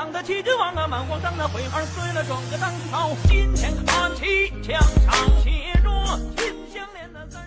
朗的旗帜王啊，满皇上的徽牌随了整个当朝，金钱看齐，墙上写着秦香莲的30。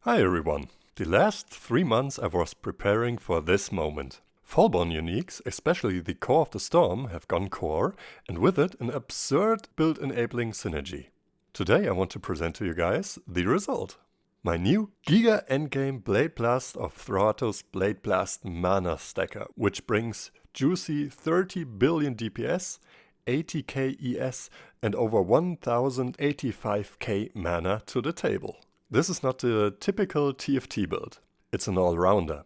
Hi everyone! The last 3 months I was preparing for this moment. Fallborn uniques, especially the Core of the Storm, have gone core, and with it an absurd build-enabling synergy. Today I want to present to you guys the result. My new Giga Endgame Blade Blast of Thratos Blade Blast Mana Stacker, which brings juicy 30 billion DPS, 80k ES and over 1085k mana to the table. This is not the typical TFT build, it's an all-rounder.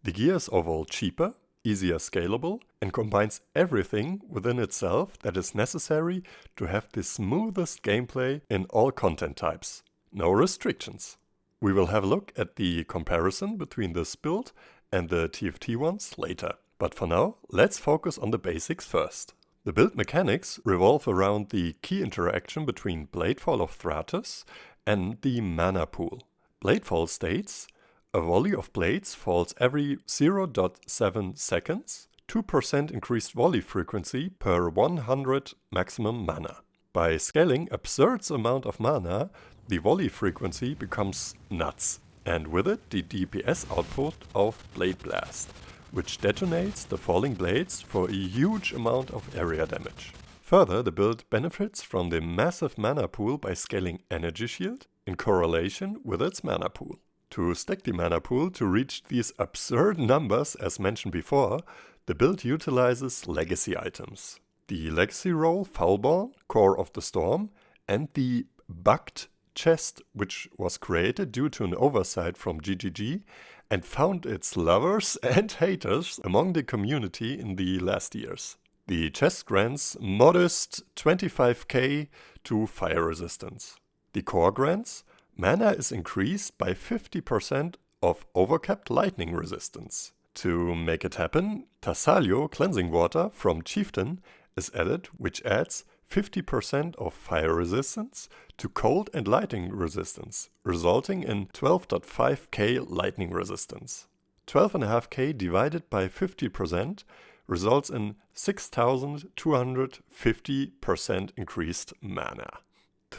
The gear is overall cheaper, easier scalable, and combines everything within itself that is necessary to have the smoothest gameplay in all content types. No restrictions. We will have a look at the comparison between this build and the TFT ones later. But for now, let's focus on the basics first. The build mechanics revolve around the key interaction between Bladefall of Thratos and the mana pool. Bladefall states, a volley of blades falls every 0.7 seconds, 2% increased volley frequency per 100 maximum mana. By scaling absurd amount of mana, the volley frequency becomes nuts, and with it the DPS output of Blade Blast, which detonates the falling blades for a huge amount of area damage. Further, the build benefits from the massive mana pool by scaling Energy Shield in correlation with its mana pool. To stack the mana pool to reach these absurd numbers as mentioned before, the build utilizes legacy items. The legacy role Fallborn, Core of the Storm, and the bugged chest, which was created due to an oversight from GGG and found its lovers and haters among the community in the last years. The chest grants modest 25k to fire resistance. The core grants mana is increased by 50% of overcapped lightning resistance. To make it happen, Tassalio cleansing water from Chieftain is added, which adds 50% of fire resistance to cold and lightning resistance, resulting in 12.5k lightning resistance. 12.5k divided by 50% results in 6,250% increased mana.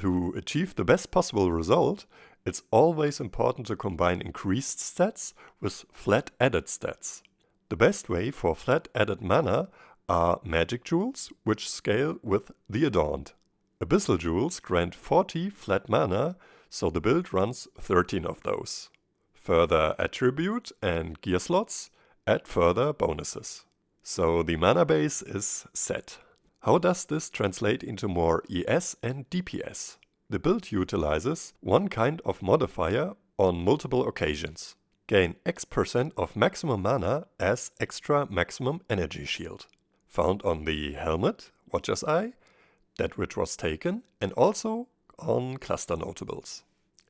To achieve the best possible result, it's always important to combine increased stats with flat added stats. The best way for flat added mana are magic jewels, which scale with the Adorned. Abyssal jewels grant 40 flat mana, so the build runs 13 of those. Further attribute and gear slots add further bonuses. So the mana base is set. How does this translate into more ES and DPS? The build utilizes one kind of modifier on multiple occasions. Gain X% of maximum mana as extra maximum energy shield. Found on the helmet, Watcher's Eye, that which was taken, and also on cluster notables.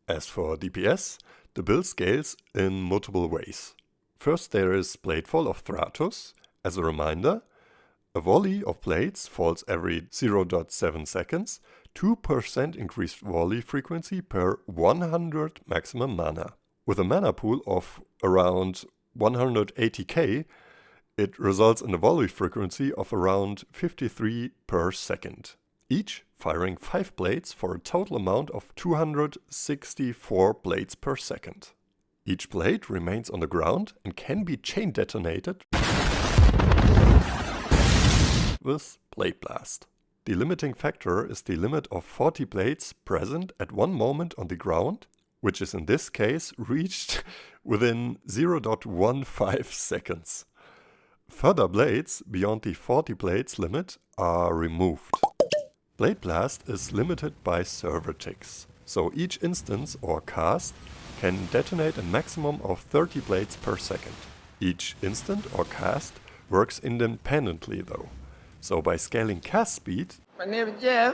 As for DPS, the build scales in multiple ways. First there is Bladefall of Thratos. As a reminder, a volley of blades falls every 0.7 seconds, 2% increased volley frequency per 100 maximum mana. With a mana pool of around 180k, it results in a volley frequency of around 53 per second, each firing 5 blades for a total amount of 264 blades per second. Each blade remains on the ground and can be chain detonated with Blade Blast. The limiting factor is the limit of 40 blades present at one moment on the ground, which is in this case reached within 0.15 seconds. Further blades beyond the 40 blades limit are removed. Blade Blast is limited by server ticks, so each instance or cast can detonate a maximum of 30 blades per second. Each instant or cast works independently though. So by scaling cast speed, My name is Jeff.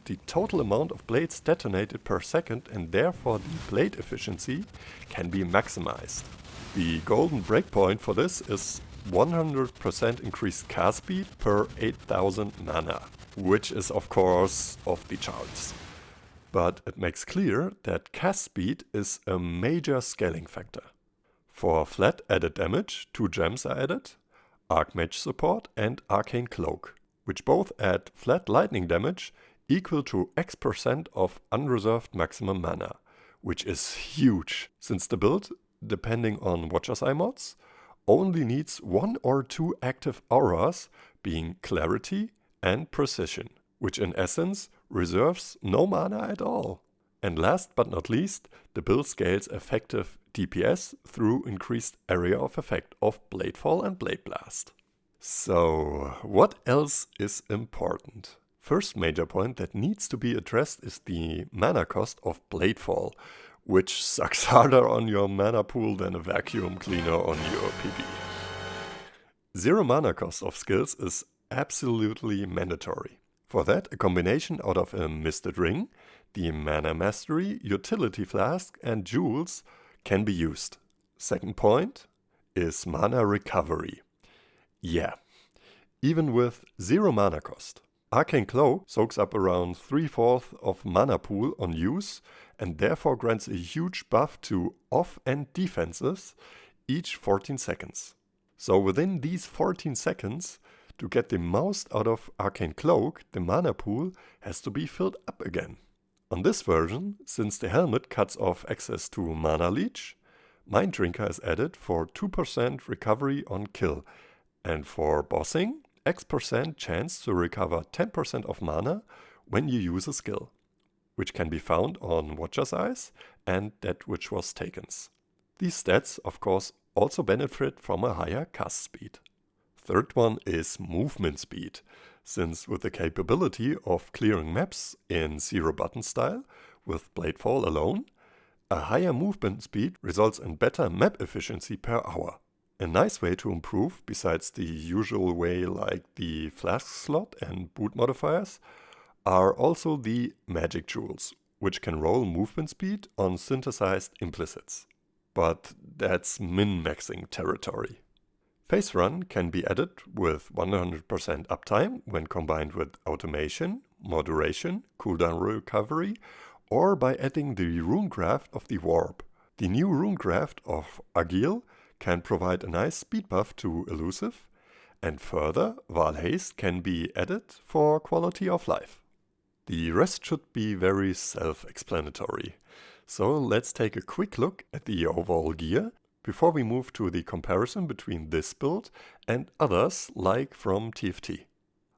the total amount of blades detonated per second and therefore the blade efficiency can be maximized. The golden breakpoint for this is 100% increased cast speed per 8000 mana, which is of course off the charts. But it makes clear that cast speed is a major scaling factor. For flat added damage, 2 gems are added, Archmage support and Arcane Cloak, which both add flat lightning damage equal to X% of unreserved maximum mana, which is huge, since the build, depending on Watcher's Eye mods, only needs 1 or 2 active auras, being Clarity and Precision, which in essence reserves no mana at all. And last but not least, the build scales effective DPS through increased area of effect of Bladefall and Blade Blast. So, what else is important? First major point that needs to be addressed is the mana cost of Bladefall, which sucks harder on your mana pool than a vacuum cleaner on your PP. 0 mana cost of skills is absolutely mandatory. For that, a combination out of a Misted Ring, the Mana Mastery, Utility Flask and Jewels can be used. Second point is Mana Recovery. Yeah, even with 0 mana cost. Arcane Cloak soaks up around 3/4 of mana pool on use and therefore grants a huge buff to off and defenses each 14 seconds. So within these 14 seconds, to get the most out of Arcane Cloak, the mana pool has to be filled up again. On this version, since the helmet cuts off access to Mana Leech, Mind Drinker is added for 2% recovery on kill, and for bossing, X% chance to recover 10% of mana when you use a skill, which can be found on Watcher's Eyes and That Which Was Taken's. These stats, of course, also benefit from a higher cast speed. Third one is movement speed, since with the capability of clearing maps in zero button style with Bladefall alone, a higher movement speed results in better map efficiency per hour. A nice way to improve, besides the usual way like the flask slot and boot modifiers, are also the magic jewels, which can roll movement speed on synthesized implicits. But that's min-maxing territory. Phase Run can be added with 100% uptime when combined with automation, moderation, cooldown recovery, or by adding the Runegraft of the Warp. The new Runegraft of Agil can provide a nice speed buff to Elusive, and further, Val Haste can be added for quality of life. The rest should be very self-explanatory. So let's take a quick look at the overall gear before we move to the comparison between this build and others like from TFT.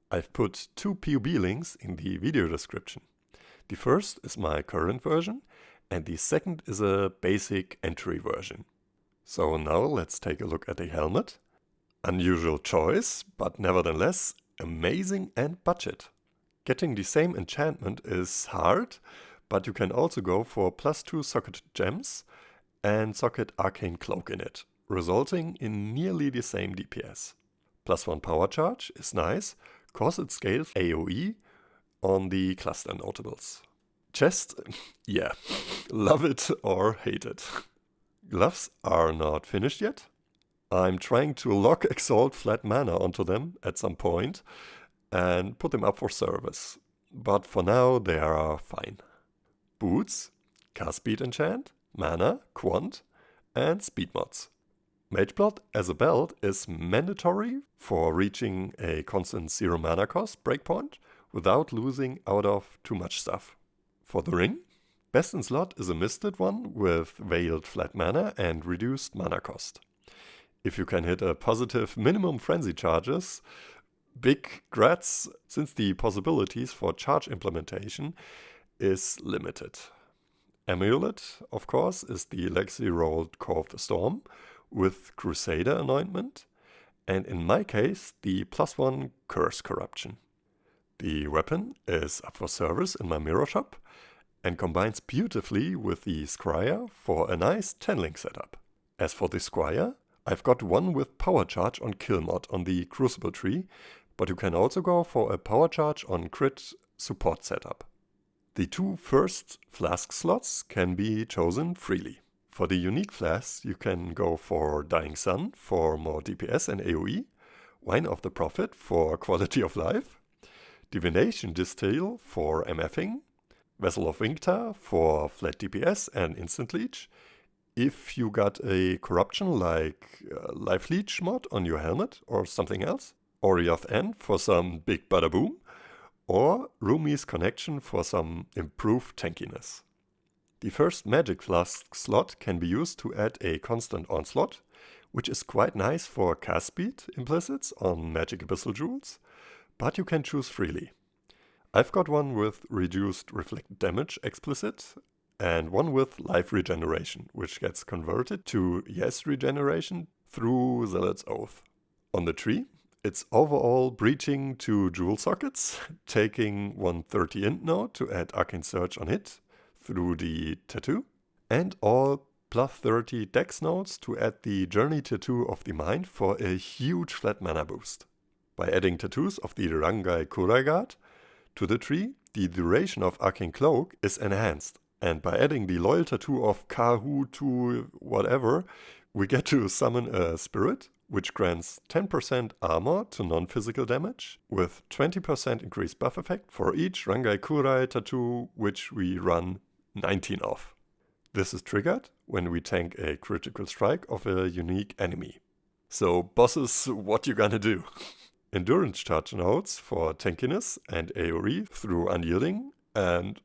I've put 2 POB links in the video description. The first is my current version and the second is a basic entry version. So now let's take a look at the helmet. Unusual choice, but nevertheless amazing and budget. Getting the same enchantment is hard, but you can also go for +2 socketed gems and socket Arcane Cloak in it, resulting in nearly the same DPS. +1 power charge is nice, cause it scales AoE on the cluster notables. Chest, yeah, love it or hate it. Gloves are not finished yet. I'm trying to lock Exalt flat mana onto them at some point and put them up for service, but for now they are fine. Boots, cast speed enchant, mana, quant, and speed mods. Mageblot as a belt is mandatory for reaching a constant 0 mana cost breakpoint without losing out of too much stuff. For the ring, best in slot is a misted one with veiled flat mana and reduced mana cost. If you can hit a positive minimum frenzy charges, big grats, since the possibilities for charge implementation is limited. Amulet, of course, is the legacy rolled Core of the Storm with Crusader anointment, and in my case, the +1 Curse Corruption. The weapon is up for service in my mirror shop and combines beautifully with the Scryer for a nice channeling setup. As for the Squire, I've got one with power charge on kill mod on the Crucible tree, but you can also go for a power charge on crit support setup. The 2 first flask slots can be chosen freely. For the unique flask, you can go for Dying Sun for more DPS and AoE, Wine of the Prophet for quality of life, Divination Distill for MFing, Vessel of Inkta for flat DPS and instant leech. If you got a corruption like Life Leech mod on your helmet or something else, Orioth N for some big badaboom, or Rumi's Connection for some improved tankiness. The first magic flask slot can be used to add a constant onslaught, which is quite nice for cast speed implicits on magic abyssal jewels, but you can choose freely. I've got one with reduced reflect damage explicit, and one with life regeneration, which gets converted to yes regeneration through Zealot's Oath. On the tree, it's overall breaching 2 jewel sockets, taking 130 int node to add Arcane Surge on hit through the tattoo, and all plus 30 dex nodes to add the Journey Tattoo of the Mind for a huge flat mana boost. By adding tattoos of the Rangai Kurai Guard to the tree, the duration of Arcane Cloak is enhanced, and by adding the loyal tattoo of Kahu to whatever, we get to summon a spirit, which grants 10% armor to non-physical damage, with 20% increased buff effect for each Rangai Kurai tattoo, which we run 19 of. This is triggered when we tank a critical strike of a unique enemy. So bosses, what you gonna do? Endurance charge nodes for tankiness and AoE through unyielding, and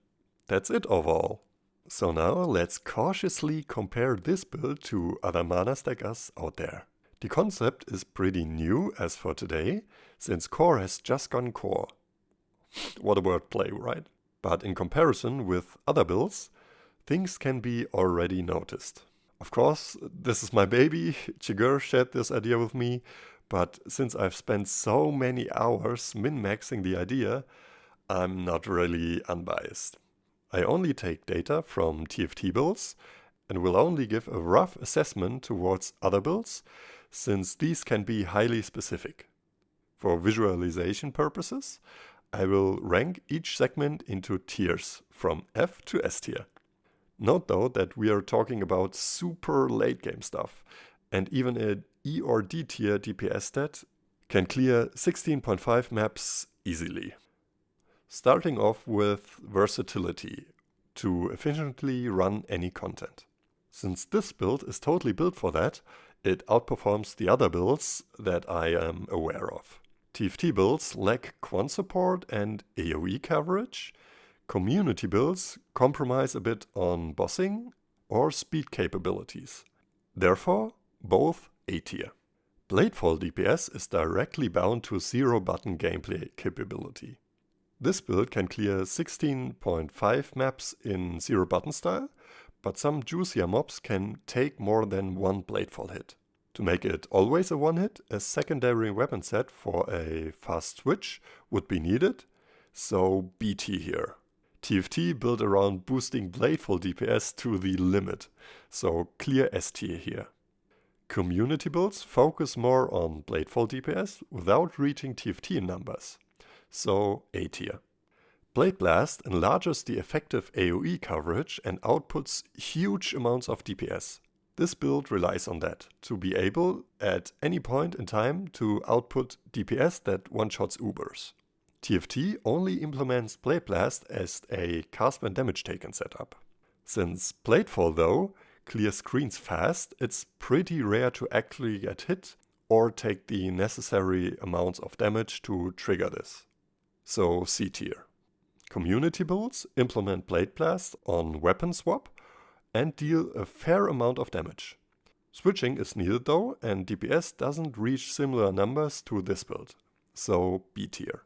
that's it overall. So now let's cautiously compare this build to other mana stackers out there. The concept is pretty new as for today, since core has just gone core. What a wordplay, right? But in comparison with other builds, things can be already noticed. Of course, this is my baby, Chigur shared this idea with me, but since I've spent so many hours min-maxing the idea, I'm not really unbiased. I only take data from TFT builds and will only give a rough assessment towards other builds, since these can be highly specific. For visualization purposes, I will rank each segment into tiers from F to S tier. Note though that we are talking about super late game stuff, and even a E or D tier DPS stat can clear 16.5 maps easily. Starting off with versatility to efficiently run any content. Since this build is totally built for that, it outperforms the other builds that I am aware of. TFT builds lack quant support and AoE coverage. Community builds compromise a bit on bossing or speed capabilities. Therefore, both A tier. Bladefall DPS is directly bound to zero button gameplay capability. This build can clear 16.5 maps in zero button style, but some juicier mobs can take more than one Bladefall hit. To make it always a one hit, a secondary weapon set for a fast switch would be needed, so BT here. TFT built around boosting Bladefall DPS to the limit, so clear S tier here. Community builds focus more on Bladefall DPS without reaching TFT in numbers, so A tier. Blade Blast enlarges the effective AoE coverage and outputs huge amounts of DPS. This build relies on that, to be able, at any point in time, to output DPS that one-shots Ubers. TFT only implements Blade Blast as a cast when damage taken setup. Since Bladefall, though, clears screens fast, it's pretty rare to actually get hit or take the necessary amounts of damage to trigger this. So C tier. Community builds implement Blade Blast on weapon swap and deal a fair amount of damage. Switching is needed though, and DPS doesn't reach similar numbers to this build, so B tier.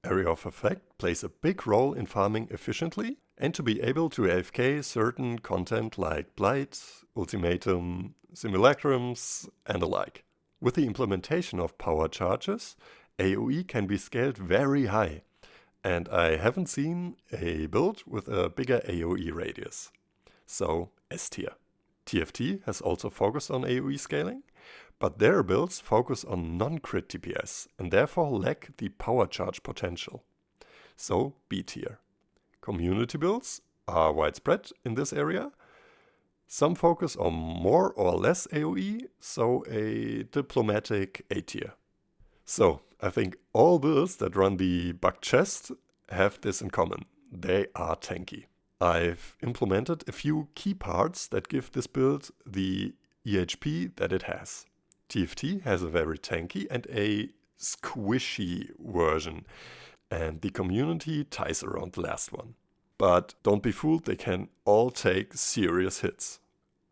Area of Effect plays a big role in farming efficiently and to be able to AFK certain content like Blight, Ultimatum, Simulacrums, and the like. With the implementation of power charges, AoE can be scaled very high, and I haven't seen a build with a bigger AoE radius. So S tier. TFT has also focused on AoE scaling, but their builds focus on non-crit DPS and therefore lack the power charge potential. So B tier. Community builds are widespread in this area, Some focus on more or less AoE, so a diplomatic A tier. So, I think all builds that run the bug chest have this in common. They are tanky. I've implemented a few key parts that give this build the EHP that it has. TFT has a very tanky and a squishy version, and the community ties around the last one. But don't be fooled, they can all take serious hits.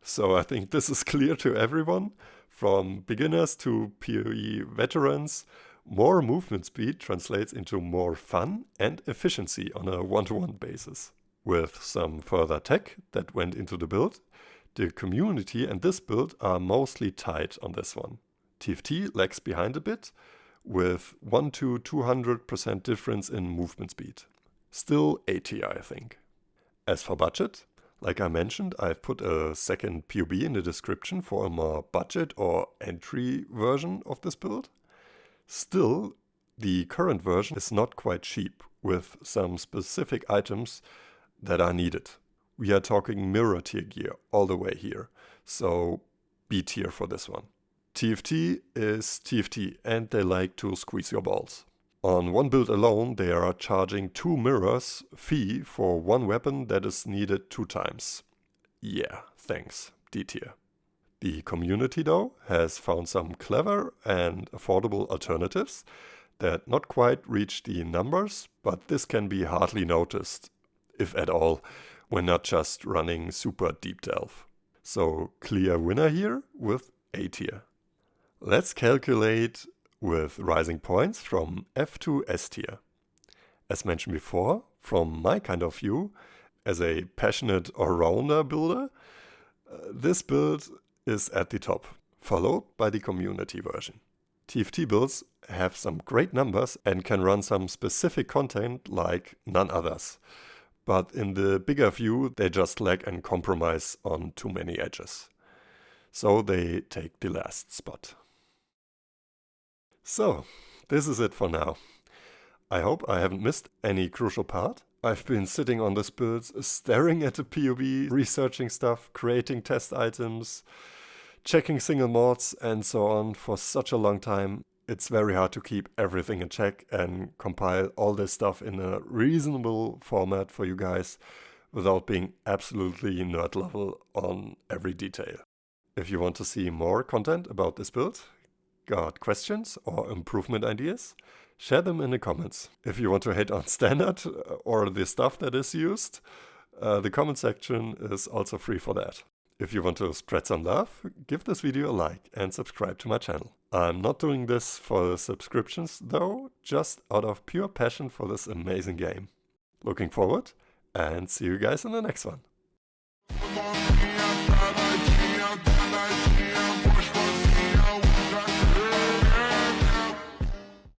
So I think this is clear to everyone, from beginners to PoE veterans. More movement speed translates into more fun and efficiency on a one-to-one basis. With some further tech that went into the build, the community and this build are mostly tied on this one. TFT lags behind a bit, with 1 to 200% difference in movement speed. Still A tier, I think. As for budget, like I mentioned, I've put a second POB in the description for a more budget or entry version of this build. Still, the current version is not quite cheap, with some specific items that are needed. We are talking mirror tier gear all the way here, so B tier for this one. TFT is TFT and they like to squeeze your balls. On one build alone, they are charging 2 mirrors fee for one weapon that is needed 2 times. Yeah, thanks, D tier. The community though has found some clever and affordable alternatives that not quite reach the numbers, but this can be hardly noticed, if at all, when not just running super deep delve. So clear winner here with A tier. Let's calculate with rising points from F to S tier. As mentioned before, from my kind of view, as a passionate all-rounder builder, this build is at the top, followed by the community version. TFT builds have some great numbers and can run some specific content like none others. But in the bigger view, they just lag and compromise on too many edges. So they take the last spot. So, this is it for now. I hope I haven't missed any crucial part. I've been sitting on this build, staring at the POB, researching stuff, creating test items, checking single mods and so on for such a long time. It's very hard to keep everything in check and compile all this stuff in a reasonable format for you guys without being absolutely nerd level on every detail. If you want to see more content about this build, got questions or improvement ideas, share them in the comments. If you want to hate on Standart or the stuff that is used, the comment section is also free for that. If you want to spread some love, give this video a like and subscribe to my channel. I'm not doing this for the subscriptions though, just out of pure passion for this amazing game. Looking forward and see you guys in the next one.